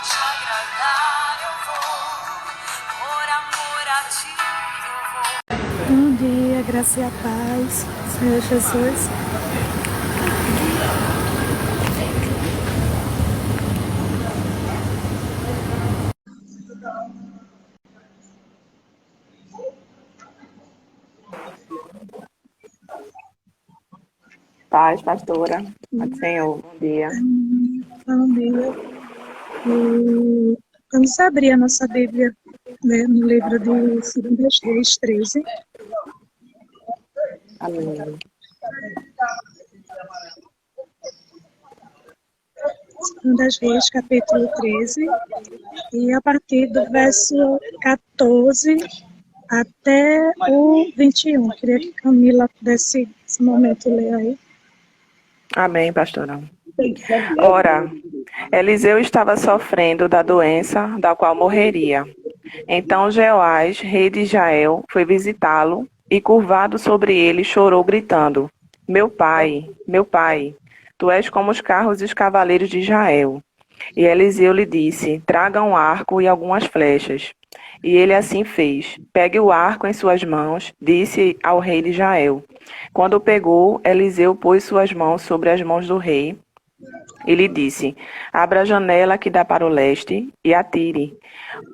te agradar eu vou, por amor a ti eu vou. Bom dia, graça e a paz, Senhor Jesus. Paz, pastora. Paz do Senhor, bom dia. Bom dia. Vamos abrir a nossa Bíblia, né, no livro de 2 Reis 13. Amém. 2 Reis, capítulo 13, e a partir do verso 14 até o 21. Queria que Camila pudesse, nesse momento, ler aí. Amém, pastora. Ora, Eliseu estava sofrendo da doença da qual morreria. Então Jeoás, rei de Israel, foi visitá-lo e, curvado sobre ele, chorou, gritando: meu pai, tu és como os carros e os cavaleiros de Israel. E Eliseu lhe disse: traga um arco e algumas flechas. E ele assim fez. Pegue o arco em suas mãos, disse ao rei de Israel. Quando o pegou, Eliseu pôs suas mãos sobre as mãos do rei e lhe disse: abra a janela que dá para o leste e atire.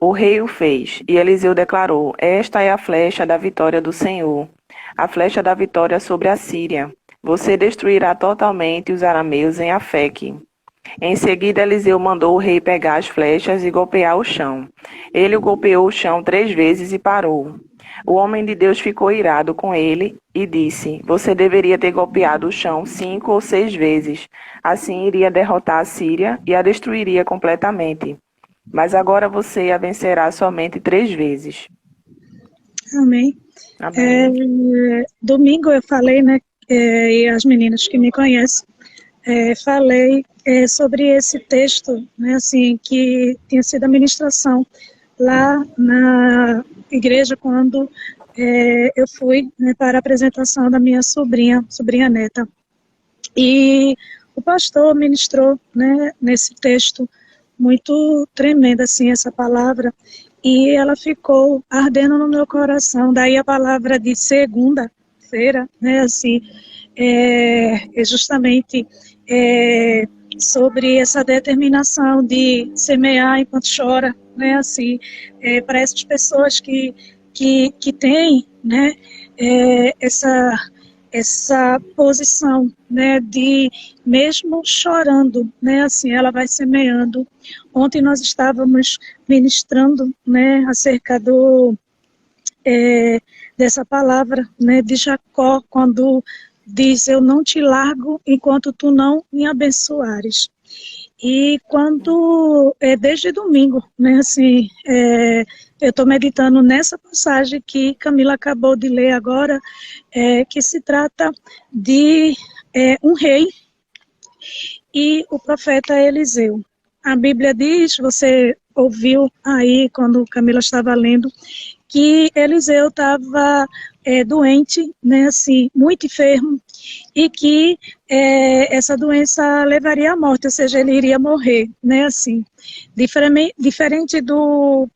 O rei o fez, e Eliseu declarou: esta é a flecha da vitória do Senhor, a flecha da vitória sobre a Síria. Você destruirá totalmente os arameus em Afeque. Em seguida, Eliseu mandou o rei pegar as flechas e golpear o chão. Ele golpeou o chão 3 vezes e parou. O homem de Deus ficou irado com ele e disse: você deveria ter golpeado o chão 5 ou 6 vezes. Assim iria derrotar a Síria e a destruiria completamente. Mas agora você a vencerá somente 3 vezes. Amém. Amém. Domingo eu falei, né, e as meninas que me conhecem, falei sobre esse texto, né, assim, que tinha sido a ministração lá na igreja quando eu fui, né, para a apresentação da minha sobrinha neta. E o pastor ministrou, né, nesse texto, muito tremenda, assim, essa palavra, e ela ficou ardendo no meu coração. Daí a palavra de segunda-feira, né, assim, é justamente sobre essa determinação de semear enquanto chora, né, assim, para essas pessoas que têm, né, essa posição, né, de mesmo chorando, né, assim, ela vai semeando. Ontem nós estávamos ministrando, né, acerca dessa palavra, né, de Jacó, quando diz: eu não te largo enquanto tu não me abençoares. E quando, desde domingo, né, assim, eu estou meditando nessa passagem que Camila acabou de ler agora, que se trata de um rei e o profeta Eliseu. A Bíblia diz, você ouviu aí quando Camila estava lendo, que Eliseu estava doente, né, assim, muito enfermo, e que essa doença levaria à morte, ou seja, ele iria morrer, né, assim. Diferente do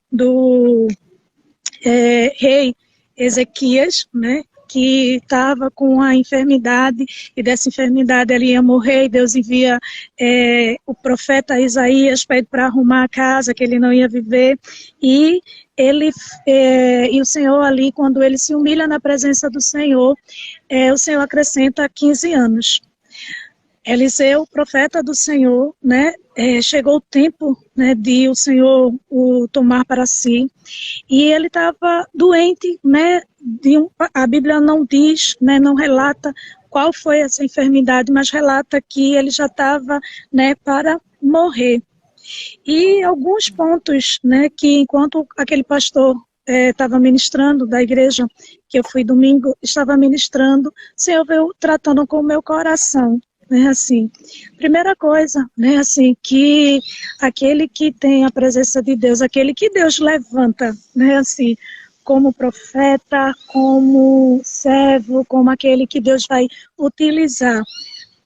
rei Ezequias, né, que estava com a enfermidade, e dessa enfermidade ele ia morrer, e Deus envia o profeta Isaías para arrumar a casa, que ele não ia viver, e o Senhor ali, quando ele se humilha na presença do Senhor, o Senhor acrescenta 15 anos. Eliseu, profeta do Senhor, né, chegou o tempo, né, de o Senhor o tomar para si, e ele estava doente, né, a Bíblia não diz, né, não relata qual foi essa enfermidade, mas relata que ele já estava, né, para morrer. E alguns pontos, né, que enquanto aquele pastor estava ministrando da igreja, que eu fui domingo, estava ministrando, o Senhor veio tratando com o meu coração, né, assim. Primeira coisa, né, assim, que aquele que tem a presença de Deus, aquele que Deus levanta, né, assim, como profeta, como servo, como aquele que Deus vai utilizar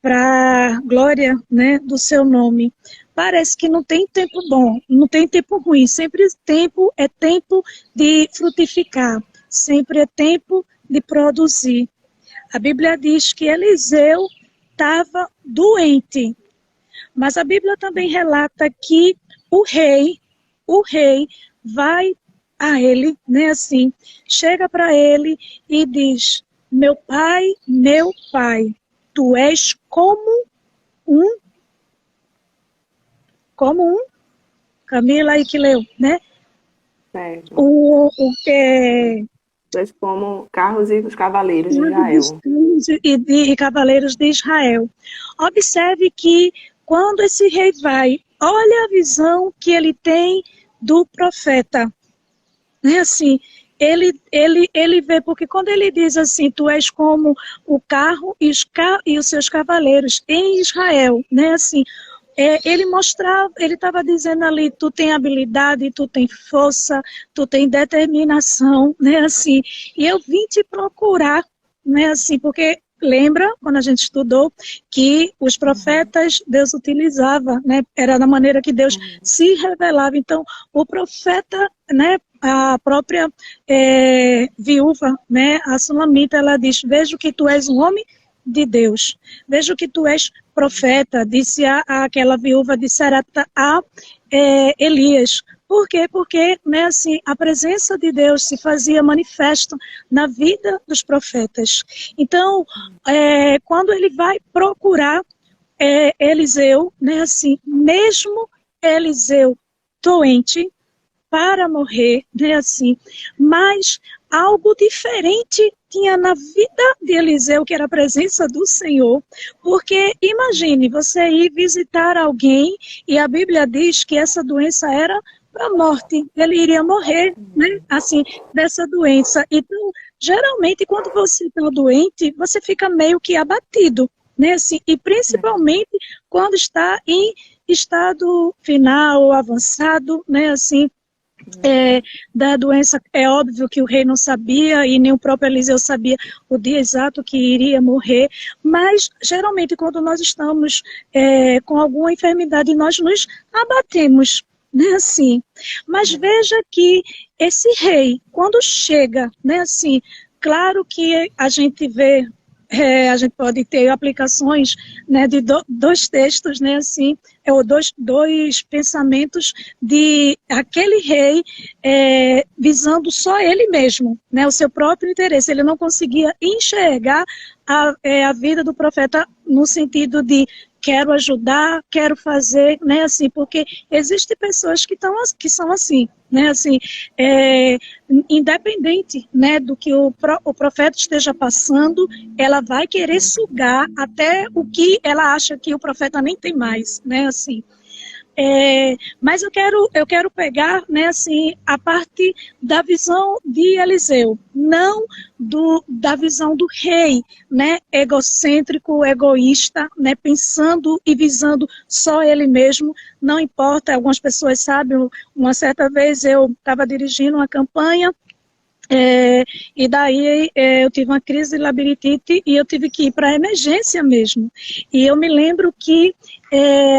para a glória, né, do seu nome. parece que não tem tempo bom, não tem tempo ruim, sempre tempo é tempo de frutificar, sempre é tempo de produzir. A Bíblia diz que Eliseu estava doente, mas a Bíblia também relata que o rei vai a ele, né, assim, chega para ele e diz: meu pai, tu és um, Camila aí que leu, né? Certo. O que Pois como carros e os cavaleiros de Israel. e cavaleiros de Israel. Observe que quando esse rei vai, olha a visão que ele tem do profeta. Né, assim, ele vê, porque quando ele diz assim, tu és como o carro e os seus cavaleiros em Israel, né, assim, ele mostrava, ele estava dizendo ali, tu tem habilidade, tu tem força, tu tem determinação, né, assim, e eu vim te procurar, né, assim, porque lembra, quando a gente estudou, que os profetas Deus utilizava, né, era da maneira que Deus se revelava. Então, o profeta, né, a própria viúva, né, a Sulamita, ela diz: vejo que tu és um homem de Deus, vejo que tu és profeta, disse aquela viúva de Sarepta a Elias. Por quê? Porque, né, assim, a presença de Deus se fazia manifesto na vida dos profetas. Então, quando ele vai procurar Eliseu, né, assim, mesmo Eliseu doente, para morrer, né, assim, mas algo diferente tinha na vida de Eliseu, que era a presença do Senhor, porque imagine você ir visitar alguém e a Bíblia diz que essa doença era para a morte, ele iria morrer, né, assim, dessa doença. Então, geralmente, quando você está doente, você fica meio que abatido, né, assim, e principalmente quando está em estado final ou avançado, né, assim, da doença. É óbvio que o rei não sabia e nem o próprio Eliseu sabia o dia exato que iria morrer, mas geralmente quando nós estamos com alguma enfermidade, nós nos abatemos, né, assim. Mas veja que esse rei, quando chega, né, assim, claro que a gente vê, a gente pode ter aplicações, né, de dois textos, né, assim, ou dois pensamentos de aquele rei visando só ele mesmo, né, o seu próprio interesse. Ele não conseguia enxergar a vida do profeta no sentido de quero ajudar, quero fazer, né, assim, porque existem pessoas que são assim, né, assim, independente, né, do que o profeta esteja passando, ela vai querer sugar até o que ela acha que o profeta nem tem mais, né, assim. Mas eu quero pegar, né, assim, a parte da visão de Eliseu, não da visão do rei, né, egocêntrico, egoísta, né, pensando e visando só ele mesmo. Não importa, algumas pessoas sabem, uma certa vez eu estava dirigindo uma campanha, e daí eu tive uma crise de labirintite e eu tive que ir para a emergência mesmo. E eu me lembro que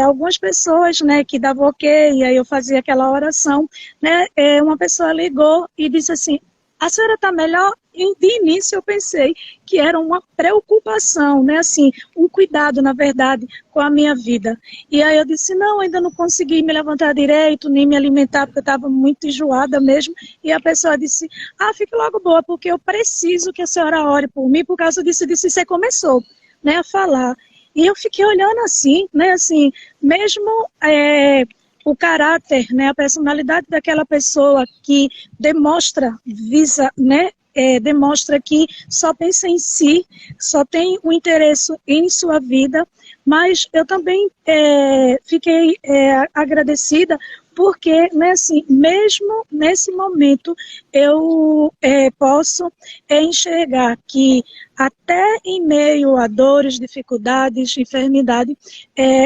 algumas pessoas, né, que davam ok, e aí eu fazia aquela oração, né, uma pessoa ligou e disse assim: a senhora está melhor? E de início eu pensei que era uma preocupação, né, assim, um cuidado, na verdade, com a minha vida. E aí eu disse: não, ainda não consegui me levantar direito, nem me alimentar, porque eu estava muito enjoada mesmo. E a pessoa disse: ah, fique logo boa, porque eu preciso que a senhora ore por mim, por causa disso. Disse: você começou, né, a falar. E eu fiquei olhando assim, né, assim, mesmo o caráter, né, a personalidade daquela pessoa que demonstra, né, demonstra que só pensa em si, só tem um interesse em sua vida, mas eu também fiquei agradecida porque, né, assim, mesmo nesse momento eu posso enxergar que até em meio a dores, dificuldades, enfermidade,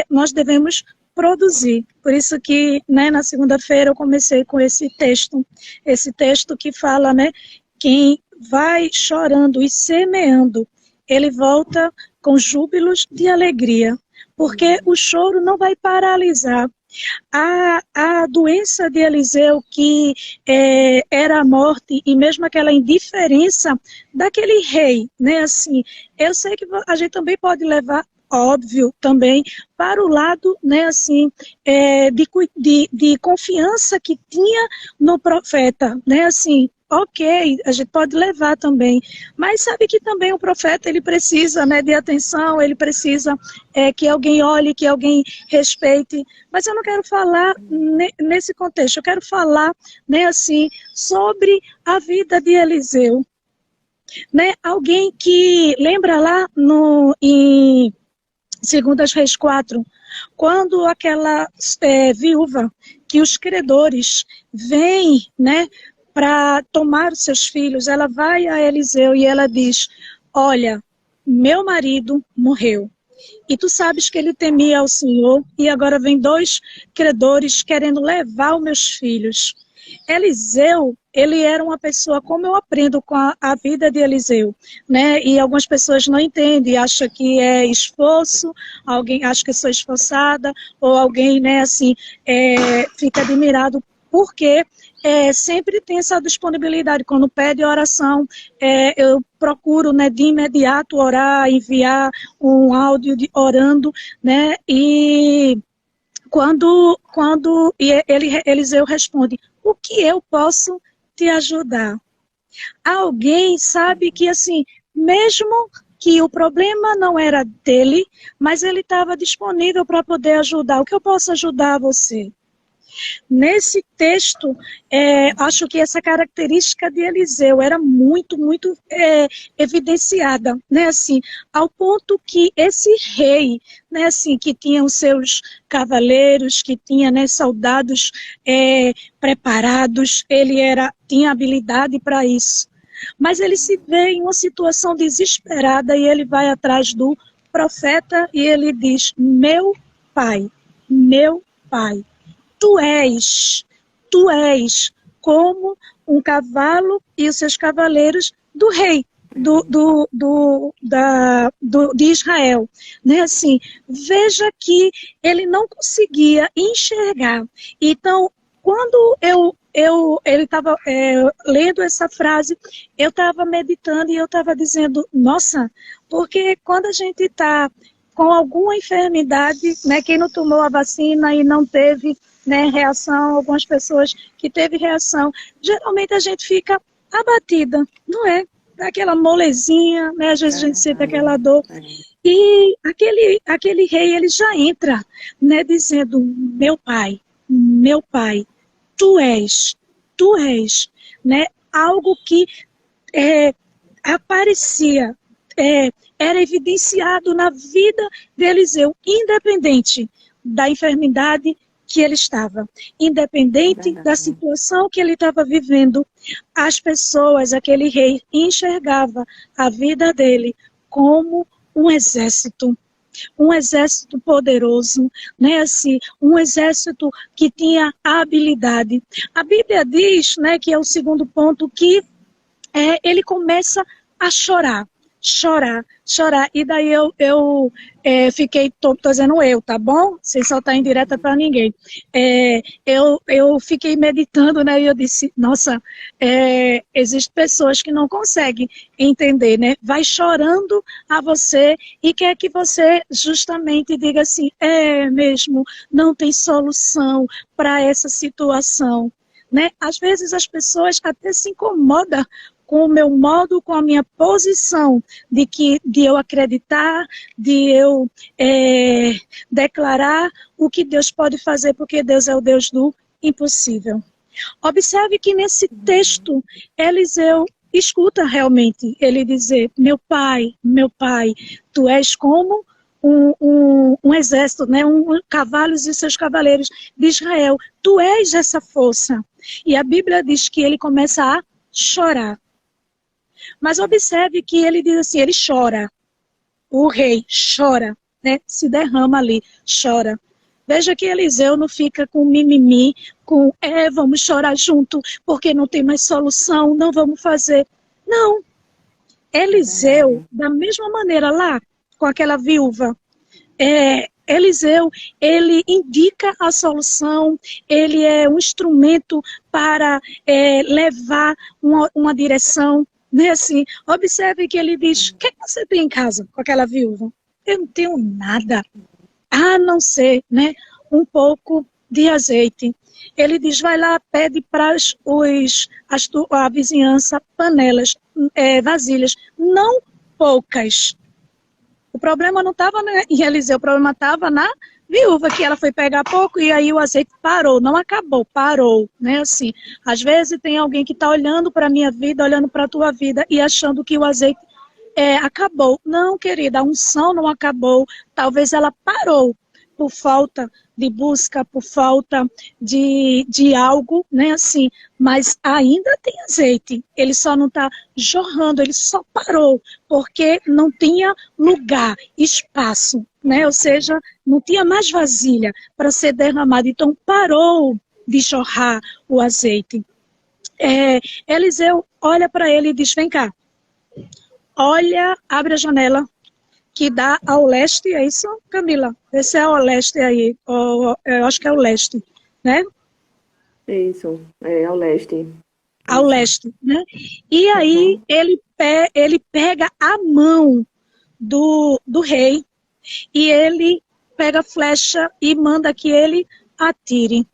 nós devemos produzir. Por isso que, né, na segunda-feira eu comecei com esse texto que fala, né, quem vai chorando e semeando, ele volta com júbilos de alegria. porque o choro não vai paralisar. A doença de Eliseu, que era a morte, e mesmo aquela indiferença daquele rei, né? Assim, eu sei que a gente também pode levar, óbvio, também para o lado, né, assim, de confiança que tinha no profeta, né, assim, ok, a gente pode levar também, mas sabe que também o profeta, ele precisa, né, de atenção, ele precisa que alguém olhe, que alguém respeite, mas eu não quero falar nesse contexto, eu quero falar, né, assim, sobre a vida de Eliseu, né, alguém que, lembra lá em 2 Reis 4, quando aquela viúva, que os credores vêm, né, para tomar os seus filhos, ela vai a Eliseu e ela diz, olha, meu marido morreu. E tu sabes que ele temia ao Senhor, e agora vem 2 credores querendo levar os meus filhos. Eliseu, ele era uma pessoa, como eu aprendo com a vida de Eliseu, né? E algumas pessoas não entendem, acham que é esforço, alguém acha que sou esforçada, ou alguém, né, assim, fica admirado, porque sempre tem essa disponibilidade. Quando pede oração, eu procuro, né, de imediato orar, enviar um áudio orando, né? E quando Eliseu responde, o que eu posso te ajudar? Alguém sabe que, assim, mesmo que o problema não era dele, mas ele estava disponível para poder ajudar. O que eu posso ajudar você? Nesse texto, acho que essa característica de Eliseu era muito, muito evidenciada, né, assim, ao ponto que esse rei, né, assim, que tinha os seus cavaleiros, que tinha, né, soldados preparados, ele tinha habilidade para isso. Mas ele se vê em uma situação desesperada e ele vai atrás do profeta e ele diz, meu pai, tu és como um cavalo e os seus cavaleiros do rei de Israel. Né? Assim, veja que ele não conseguia enxergar. Então, quando ele estava lendo essa frase, eu estava meditando e eu estava dizendo, nossa, porque quando a gente está com alguma enfermidade, né, quem não tomou a vacina e não teve, né, reação, algumas pessoas que teve reação, geralmente a gente fica abatida, não é? Daquela molezinha, né, às vezes a gente sente aquela dor. E aquele rei, ele já entra, né, dizendo, meu pai, tu és, né, algo que aparecia, era evidenciado na vida de Eliseu, independente da enfermidade que ele estava, independente da situação que ele estava vivendo, as pessoas, aquele rei, enxergava a vida dele como um exército poderoso, né, assim, um exército que tinha habilidade. A Bíblia diz, né, que é o segundo ponto, que ele começa a chorar. E daí eu fiquei, tô dizendo eu, tá bom? Sem soltar indireta para ninguém. Eu fiquei meditando, né? E eu disse, nossa, existem pessoas que não conseguem entender, né? Vai chorando a você e quer que você justamente diga assim, mesmo, não tem solução para essa situação, né? Às vezes as pessoas até se incomodam com o meu modo, com a minha posição de eu acreditar, de eu declarar o que Deus pode fazer, porque Deus é o Deus do impossível. Observe que nesse texto, Eliseu escuta realmente ele dizer, meu pai, tu és como um exército, né, cavalos e seus cavaleiros de Israel, tu és essa força. E a Bíblia diz que ele começa a chorar. Mas observe que ele diz assim, ele chora. O rei chora, né? Se derrama ali, chora. Veja que Eliseu não fica com mimimi, vamos chorar junto, porque não tem mais solução, não vamos fazer. Não. Eliseu, da mesma maneira lá, com aquela viúva, Eliseu, ele indica a solução, ele é um instrumento para levar uma direção. Né? Assim, observe que ele diz, o que você tem em casa com aquela viúva? Eu não tenho nada, a não ser, né, um pouco de azeite. Ele diz, vai lá, pede para a vizinhança panelas, vasilhas, não poucas. O problema não estava em Eliseu, o problema estava na viúva, que ela foi pegar pouco e aí o azeite parou, não acabou, parou, né, assim. Às vezes tem alguém que está olhando para a minha vida, olhando para a tua vida e achando que o azeite acabou. Não, querida, a unção não acabou, talvez ela parou por falta de busca, por falta de algo, né, assim, mas ainda tem azeite, ele só não está jorrando, ele só parou, porque não tinha lugar, espaço, né, ou seja, não tinha mais vasilha para ser derramado, então parou de jorrar o azeite. Eliseu olha para ele e diz, vem cá, olha, abre a janela, que dá ao leste, é isso, Camila? Esse é ao leste aí, eu acho que é o leste, né? Isso, ao leste. Ao leste, né? E aí ele pega a mão do rei e ele pega a flecha e manda que ele atire.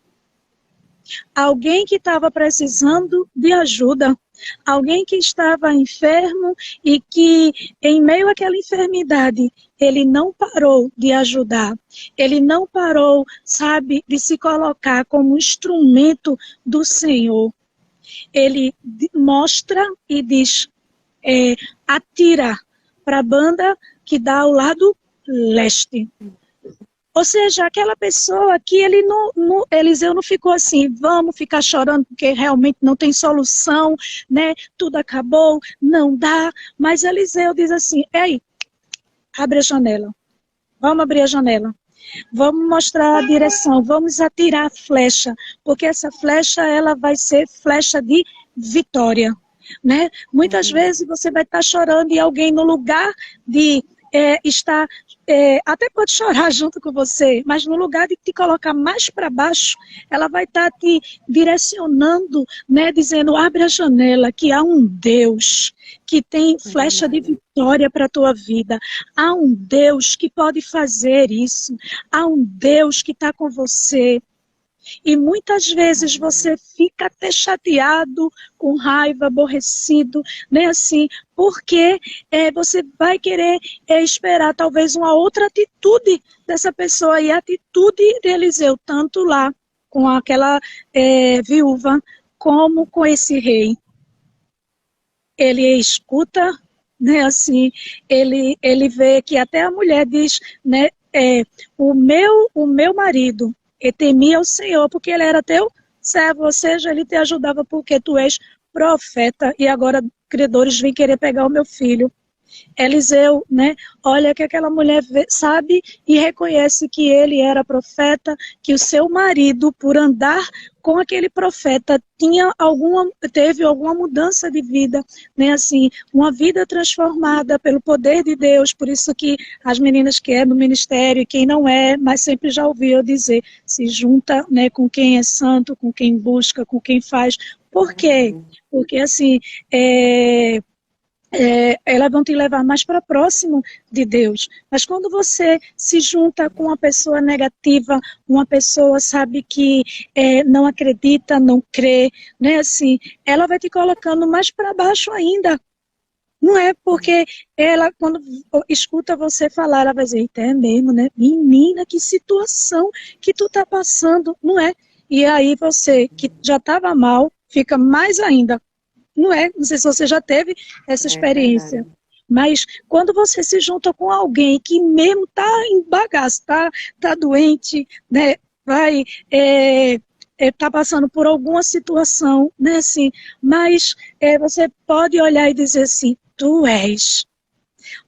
Alguém que estava precisando de ajuda, alguém que estava enfermo e que, em meio àquela enfermidade, ele não parou de ajudar. Ele não parou, sabe, de se colocar como instrumento do Senhor. Ele mostra e diz, atira para a banda que dá ao lado leste. Ou seja, aquela pessoa que Eliseu não ficou assim, vamos ficar chorando porque realmente não tem solução, né? Tudo acabou, não dá. Mas Eliseu diz assim, ei, abre a janela, vamos abrir a janela, vamos mostrar a direção, vamos atirar a flecha, porque essa flecha ela vai ser flecha de vitória, né? Muitas vezes você vai estar chorando e alguém no lugar de estar até pode chorar junto com você, mas no lugar de te colocar mais para baixo, ela vai estar te direcionando, né, dizendo, abre a janela, que há um Deus que tem flecha de vitória para a tua vida. Há um Deus que pode fazer isso. Há um Deus que está com você. E muitas vezes você fica até chateado, com raiva, aborrecido, né, assim, porque você vai querer esperar talvez uma outra atitude dessa pessoa, e a atitude de Eliseu, tanto lá com aquela viúva, como com esse rei. Ele escuta, né, assim, ele vê que até a mulher diz, né, o meu marido, e temia o Senhor, porque ele era teu servo, ou seja, ele te ajudava porque tu és profeta, e agora credores vêm querer pegar o meu filho. Eliseu, né, olha que aquela mulher sabe e reconhece que ele era profeta, que o seu marido, por andar com aquele profeta, teve alguma mudança de vida, né, assim, uma vida transformada pelo poder de Deus. Por isso que as meninas que é do ministério e quem não é, mas sempre já ouviu dizer, se junta, né, com quem é santo, com quem busca, com quem faz. Por quê? Porque assim, elas vão te levar mais para próximo de Deus. Mas quando você se junta com uma pessoa negativa, uma pessoa, sabe, que não acredita, não crê, né, assim, ela vai te colocando mais para baixo ainda. Não é porque ela, quando escuta você falar, ela vai dizer, é mesmo, né? Menina, que situação que tu tá passando, não é? E aí você, que já estava mal, fica mais ainda. Não é? Não sei se você já teve essa experiência. Mas quando você se junta com alguém que mesmo está em bagaço, tá doente, né, vai tá passando por alguma situação, né, assim, mas você pode olhar e dizer assim, tu és.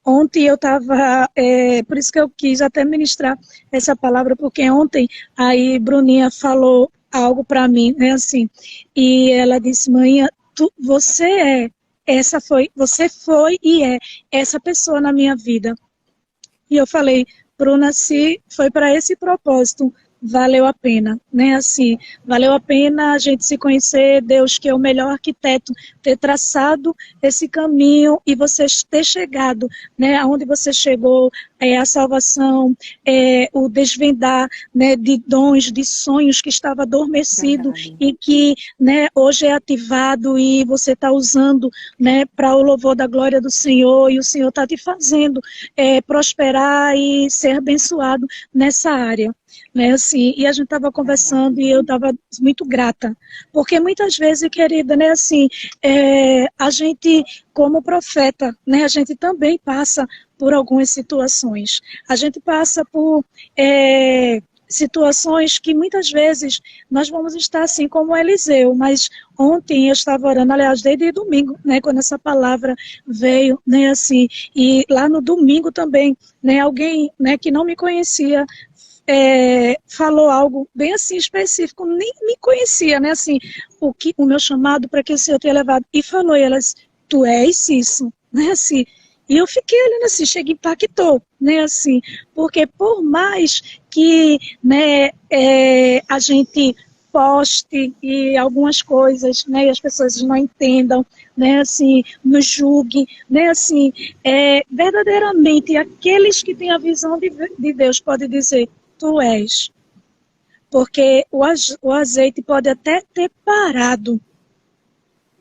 Ontem eu estava, por isso que eu quis até ministrar essa palavra, porque ontem aí Bruninha falou algo para mim, né, assim, e ela disse, mãe, você foi e é essa pessoa na minha vida. E eu falei, Bruna, se foi para esse propósito, valeu a pena, né? Assim, valeu a pena a gente se conhecer, Deus, que é o melhor arquiteto, ter traçado esse caminho e você ter chegado, né? Aonde você chegou, a salvação, o desvendar, né, de dons, de sonhos que estava adormecido e que, né, hoje é ativado e você está usando, né, para o louvor da glória do Senhor, e o Senhor está te fazendo prosperar e ser abençoado nessa área. Né, assim, e a gente estava conversando e eu estava muito grata, porque muitas vezes, querida, né, assim, a gente, como profeta, né, a gente também passa por algumas situações, a gente passa por situações que muitas vezes nós vamos estar assim como Eliseu, mas ontem eu estava orando, aliás, desde domingo, né, quando essa palavra veio, né, assim, e lá no domingo também, né, alguém, né, que não me conhecia, falou algo bem assim específico, nem me conhecia, né, assim, o meu chamado para que o Senhor tenha levado, e falou, e elas, tu és isso, né, assim, e eu fiquei olhando assim, chega, impactou, né, assim, porque por mais que, né, a gente poste e algumas coisas, né, e as pessoas não entendam, né, assim, nos julguem, né, assim, verdadeiramente aqueles que têm a visão de Deus podem dizer, tu és, porque o azeite pode até ter parado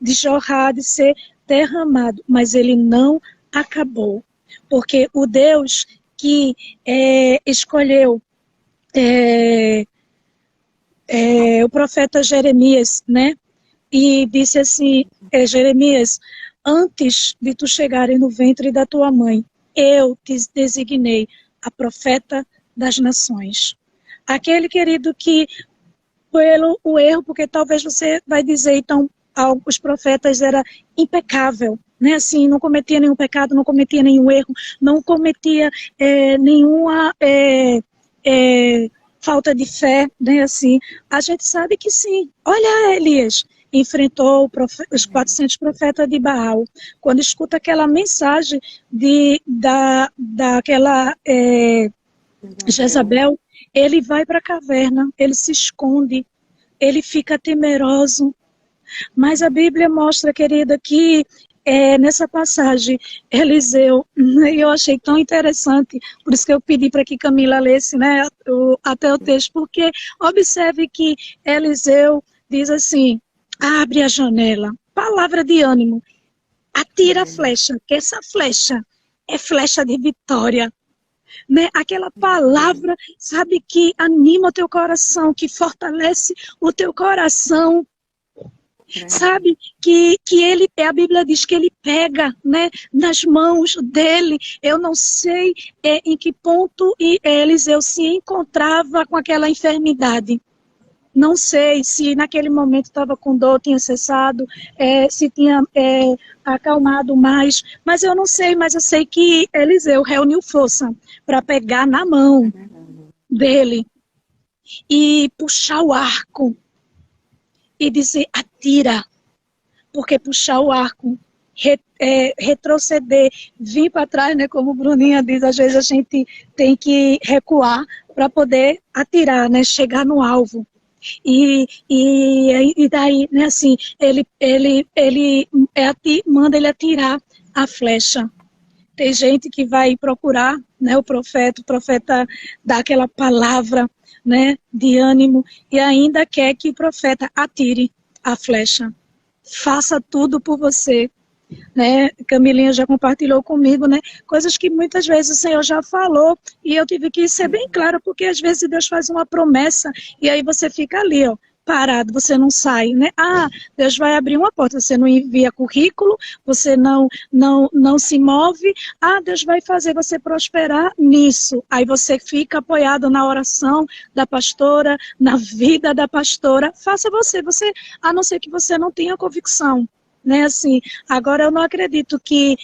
de jorrar, de ser derramado, mas ele não acabou, porque o Deus que escolheu o profeta Jeremias, né, e disse assim, Jeremias, antes de tu chegares no ventre da tua mãe, eu te designei a profeta das nações. Aquele, querido, que pelo o erro, porque talvez você vai dizer, então, os profetas era impecável, né? Assim, não cometia nenhum pecado, não cometia nenhum erro, não cometia nenhuma falta de fé, né? Assim, a gente sabe que sim. Olha Elias, enfrentou os 400 profetas de Baal. Quando escuta aquela mensagem daquela Jezabel, ele vai para a caverna, ele se esconde, ele fica temeroso. Mas a Bíblia mostra, querida, que nessa passagem, Eliseu, eu achei tão interessante, por isso que eu pedi para que Camila lesse, né, até o texto, porque observe que Eliseu diz assim, abre a janela, palavra de ânimo, atira a flecha, que essa flecha é flecha de vitória. Né? Aquela palavra, sabe, que anima o teu coração, que fortalece o teu coração, sabe, que ele, a Bíblia diz que ele pega, né, nas mãos dele. Eu não sei em que ponto Eliseu se encontrava com aquela enfermidade. Não sei se naquele momento estava com dor, tinha cessado, se tinha acalmado mais, mas eu não sei, mas eu sei que Eliseu reuniu força para pegar na mão dele e puxar o arco e dizer, atira, porque puxar o arco, retroceder, vir para trás, né, como Bruninha diz, às vezes a gente tem que recuar para poder atirar, né, chegar no alvo. E daí, né, assim, ele manda ele atirar a flecha. Tem gente que vai procurar, né, o profeta dá aquela palavra, né, de ânimo, e ainda quer que o profeta atire a flecha. Faça tudo por você. Né? Camilinha já compartilhou comigo, né? Coisas que muitas vezes o Senhor já falou e eu tive que ser bem clara, porque às vezes Deus faz uma promessa e aí você fica ali, ó, parado, você não sai, né? Ah, Deus vai abrir uma porta, você não envia currículo, você não se move, Deus vai fazer você prosperar nisso. Aí você fica apoiado na oração da pastora, na vida da pastora. Faça você, a não ser que você não tenha convicção. Né, assim, agora eu não acredito que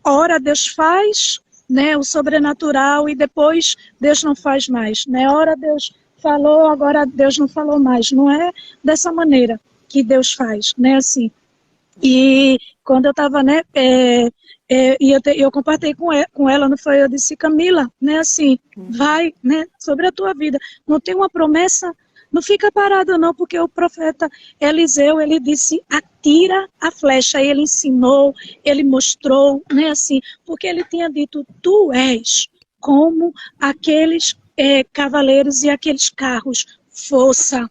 ora Deus faz, né, o sobrenatural e depois Deus não faz mais, né? Ora Deus falou, agora Deus não falou mais. Não é dessa maneira que Deus faz, né? Assim, E quando eu estava, né, eu compartilhei com ela, não foi? Eu disse, Camila, né, assim, vai, né, sobre a tua vida. Não tem uma promessa, não fica parada não, porque o profeta Eliseu, ele disse, atira a flecha. Ele ensinou, ele mostrou, né, assim, porque ele tinha dito, tu és como aqueles cavaleiros e aqueles carros, força,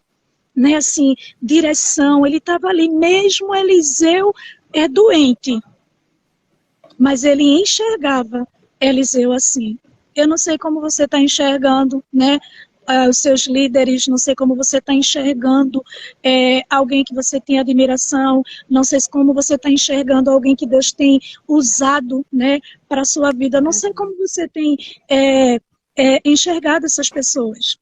né, assim, direção. Ele estava ali, mesmo Eliseu é doente, mas ele enxergava Eliseu assim. Eu não sei como você está enxergando, né, os seus líderes, não sei como você está enxergando alguém que você tem admiração, não sei como você está enxergando alguém que Deus tem usado, né, para a sua vida, não sei como você tem enxergado essas pessoas.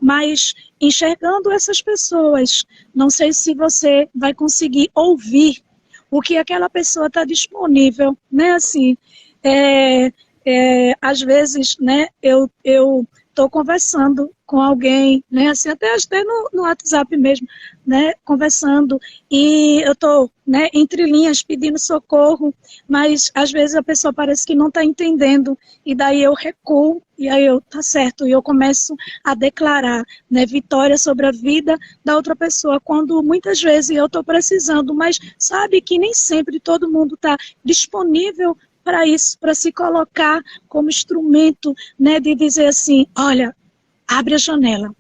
Mas enxergando essas pessoas, não sei se você vai conseguir ouvir o que aquela pessoa está disponível, né? Assim, às vezes, né? Eu estou conversando com alguém, né? Assim, até no WhatsApp mesmo, né? Conversando e eu estou, né? Entre linhas pedindo socorro, mas às vezes a pessoa parece que não está entendendo e daí eu recuo e aí tá certo e eu começo a declarar, né? Vitória sobre a vida da outra pessoa quando muitas vezes eu estou precisando, mas sabe que nem sempre todo mundo está disponível para isso, para se colocar como instrumento, né, de dizer assim, olha, abre a janela,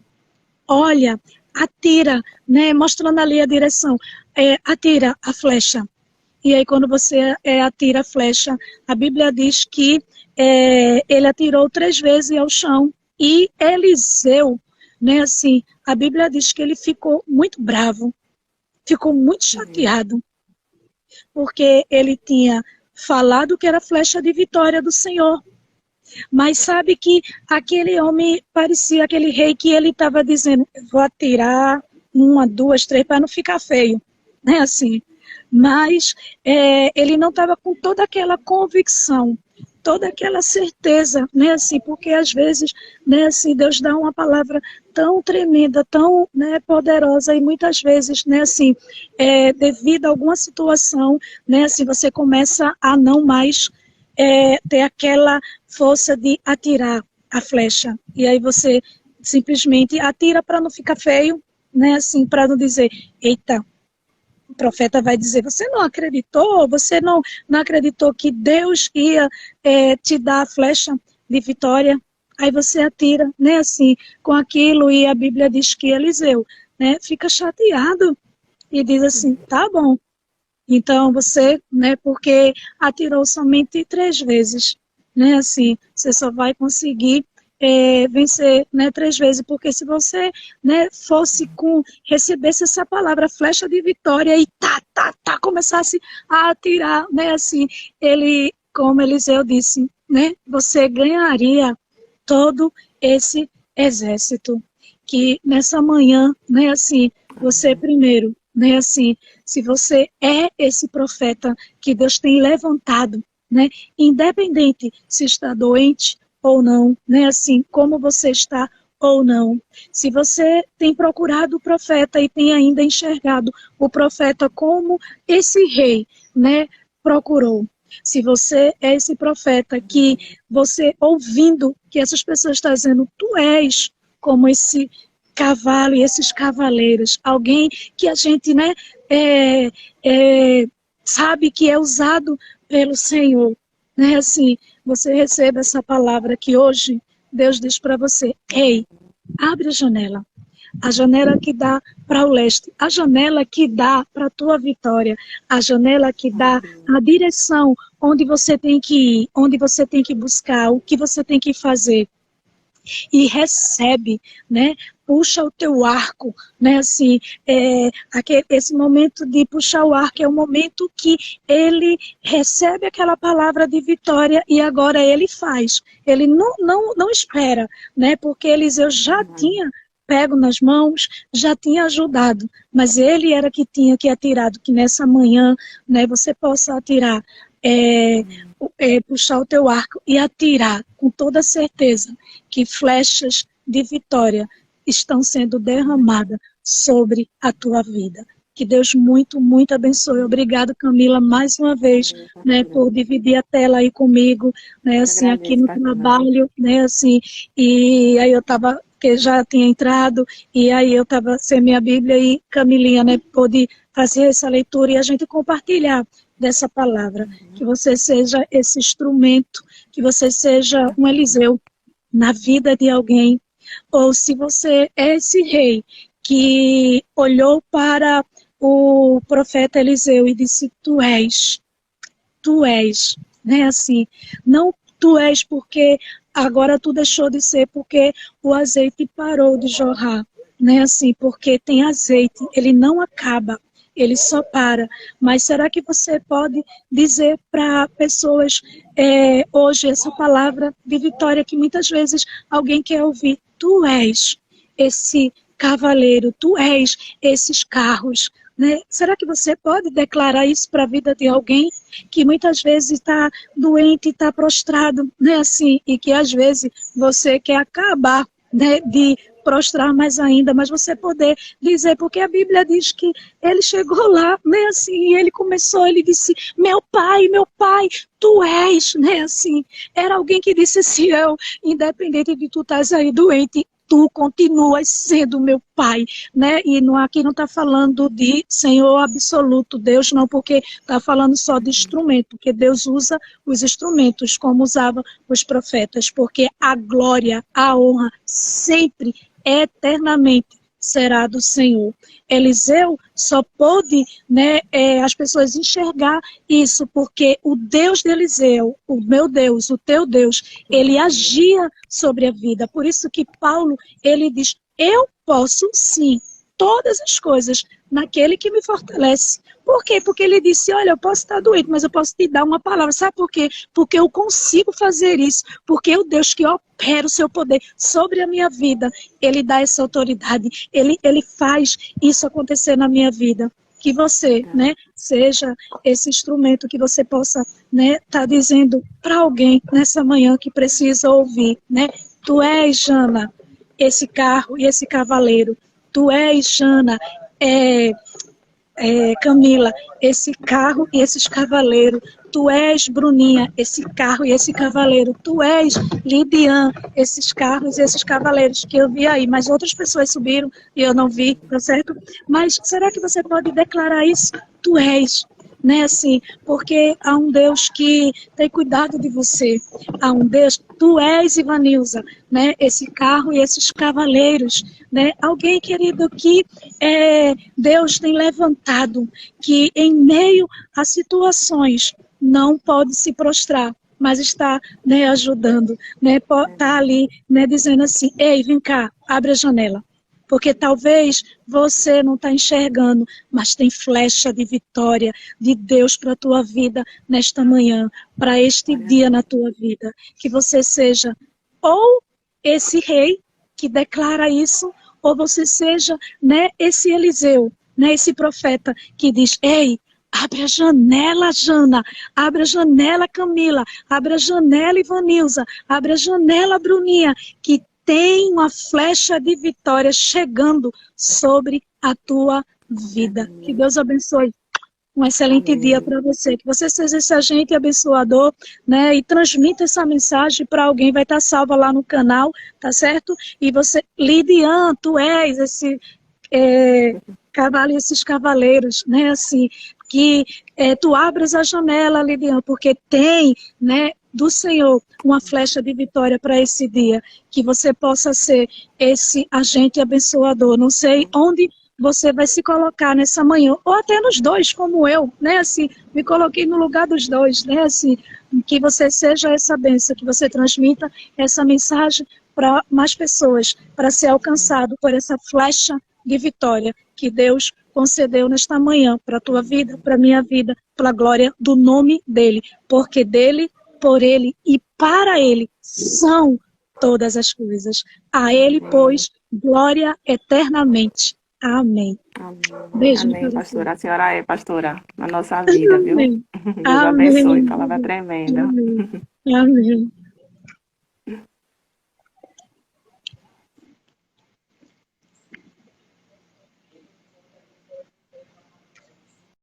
olha, atira, né, mostrando ali a direção, atira a flecha. E aí quando você atira a flecha, a Bíblia diz que ele atirou 3 vezes ao chão e Eliseu, né, assim, a Bíblia diz que ele ficou muito bravo, ficou muito chateado, porque ele tinha falado que era flecha de vitória do Senhor. Mas sabe que aquele homem parecia aquele rei que ele estava dizendo, vou atirar 1, 2, 3 para não ficar feio, né, assim. Mas ele não estava com toda aquela convicção, toda aquela certeza, né, assim, porque às vezes, né, assim, Deus dá uma palavra tão tremenda, tão, né, poderosa e muitas vezes, né, assim, devido a alguma situação, né, assim, você começa a não mais ter aquela força de atirar a flecha e aí você simplesmente atira para não ficar feio, né, assim, para não dizer, eita, o profeta vai dizer, você não acreditou? Você não acreditou que Deus ia te dar a flecha de vitória? Aí você atira, né, assim, com aquilo, e a Bíblia diz que Eliseu, né, fica chateado e diz assim, tá bom. Então você, né, porque atirou somente 3 vezes, né, assim, você só vai conseguir vencer, né, 3 vezes, porque se você, né, recebesse essa palavra flecha de vitória e começasse a atirar, né, assim, como Eliseu disse, né, você ganharia todo esse exército. Que nessa manhã, né, assim, você primeiro, né, assim, se você é esse profeta que Deus tem levantado, né, independente se está doente ou não, né, assim, como você está ou não. Se você tem procurado o profeta e tem ainda enxergado o profeta como esse rei, né, procurou. Se você é esse profeta que você ouvindo que essas pessoas estão dizendo, tu és como esse cavalo e esses cavaleiros, alguém que a gente, né, sabe que é usado pelo Senhor, né, assim, você recebe essa palavra que hoje Deus diz para você, ei, abre a janela que dá para o leste, a janela que dá para a tua vitória, a janela que dá a direção onde você tem que ir, onde você tem que buscar, o que você tem que fazer. E recebe, né? Puxa o teu arco, né? Assim, esse momento de puxar o arco é o momento que ele recebe aquela palavra de vitória e agora ele faz. Ele não espera, né? Porque Eliseu já tinha pego nas mãos, já tinha ajudado, mas ele era que tinha que atirado, que nessa manhã, né? Você possa atirar. Puxar o teu arco e atirar com toda certeza que flechas de vitória estão sendo derramadas sobre a tua vida. Que Deus muito, muito abençoe. Obrigado, Camila, mais uma vez, né, por dividir a tela aí comigo, né, assim, aqui Agradeço, no pastora. trabalho, né, assim, e aí eu estava, que já tinha entrado, e aí eu estava sem minha Bíblia, e Camilinha, né, pôde fazer essa leitura e a gente compartilhar dessa palavra. Que você seja esse instrumento, que você seja um Eliseu na vida de alguém, ou se você é esse rei que olhou para o profeta Eliseu e disse: tu és, né? Assim, não tu és porque agora tu deixou de ser porque o azeite parou de jorrar, né? Assim, porque tem azeite, ele não acaba, ele só para. Mas será que você pode dizer para pessoas hoje essa palavra de vitória que muitas vezes alguém quer ouvir? Tu és esse cavaleiro, tu és esses carros, né? Será que você pode declarar isso para a vida de alguém que muitas vezes está doente, está prostrado, né? Assim, e que às vezes você quer acabar, né, de prostrar mais ainda, mas você poder dizer, porque a Bíblia diz que ele chegou lá, né, assim, e ele começou, ele disse, meu pai, tu és, né, assim, era alguém que disse assim, independente de tu estás aí doente, tu continuas sendo meu pai, né, e aqui não está falando de Senhor absoluto, Deus não, porque está falando só de instrumento, porque Deus usa os instrumentos como usava os profetas, porque a glória, a honra, sempre, eternamente, será do Senhor. Eliseu só pôde, né, as pessoas enxergar isso, porque o Deus de Eliseu, o meu Deus, o teu Deus, ele agia sobre a vida. Por isso que Paulo, ele diz, eu posso sim, todas as coisas, naquele que me fortalece. Por quê? Porque ele disse, olha, eu posso estar doente, mas eu posso te dar uma palavra. Sabe por quê? Porque eu consigo fazer isso. Porque o Deus que opera o seu poder sobre a minha vida, ele dá essa autoridade. Ele faz isso acontecer na minha vida. Que você, né, seja esse instrumento que você possa, né, tá dizendo para alguém nessa manhã que precisa ouvir, né? Tu és, Jana, esse carro e esse cavaleiro. Tu és, Jana, Camila, esse carro e esses cavaleiros. Tu és, Bruninha, esse carro e esse cavaleiro. Tu és, Lidian, esses carros e esses cavaleiros que eu vi aí. Mas outras pessoas subiram e eu não vi, tá certo? Mas será que você pode declarar isso? Tu és. Né, assim, porque há um Deus que tem cuidado de você, há um Deus, tu és Ivanilza, né, esse carro e esses cavaleiros, né, alguém querido que Deus tem levantado, que em meio a situações não pode se prostrar, mas está, né, ajudando, né, está ali, né, dizendo assim, ei, vem cá, abre a janela. Porque talvez você não está enxergando, mas tem flecha de vitória de Deus para a tua vida nesta manhã, para este dia na tua vida. Que você seja ou esse rei que declara isso, ou você seja, né, esse Eliseu, né, esse profeta que diz, ei, abre a janela, Jana. Abre a janela, Camila. Abre a janela, Ivanilza. Abre a janela, Bruninha. Que tem uma flecha de vitória chegando sobre a tua vida. Que Deus abençoe. Um excelente dia para você. Que você seja esse agente abençoador, né? E transmita essa mensagem para alguém. Vai estar salva lá no canal, tá certo? E você, Lidian, tu és esse cavalo e esses cavaleiros, né? Assim, que tu abras a janela, Lidian, porque tem, né, do Senhor uma flecha de vitória para esse dia, que você possa ser esse agente abençoador. Não sei onde você vai se colocar nessa manhã, ou até nos dois, como eu, né, assim, me coloquei no lugar dos dois, né, assim, que você seja essa bênção, que você transmita essa mensagem para mais pessoas, para ser alcançado por essa flecha de vitória que Deus concedeu nesta manhã para a tua vida, para a minha vida, pela glória do nome dEle, porque dEle, por Ele e para Ele são todas as coisas. A Ele, pois, glória eternamente. Amém. Amém. Beijo Amém, para você. pastora. A senhora é pastora na nossa vida, viu? Amém. Deus abençoe. Amém. Palavra tremenda. Amém. Amém.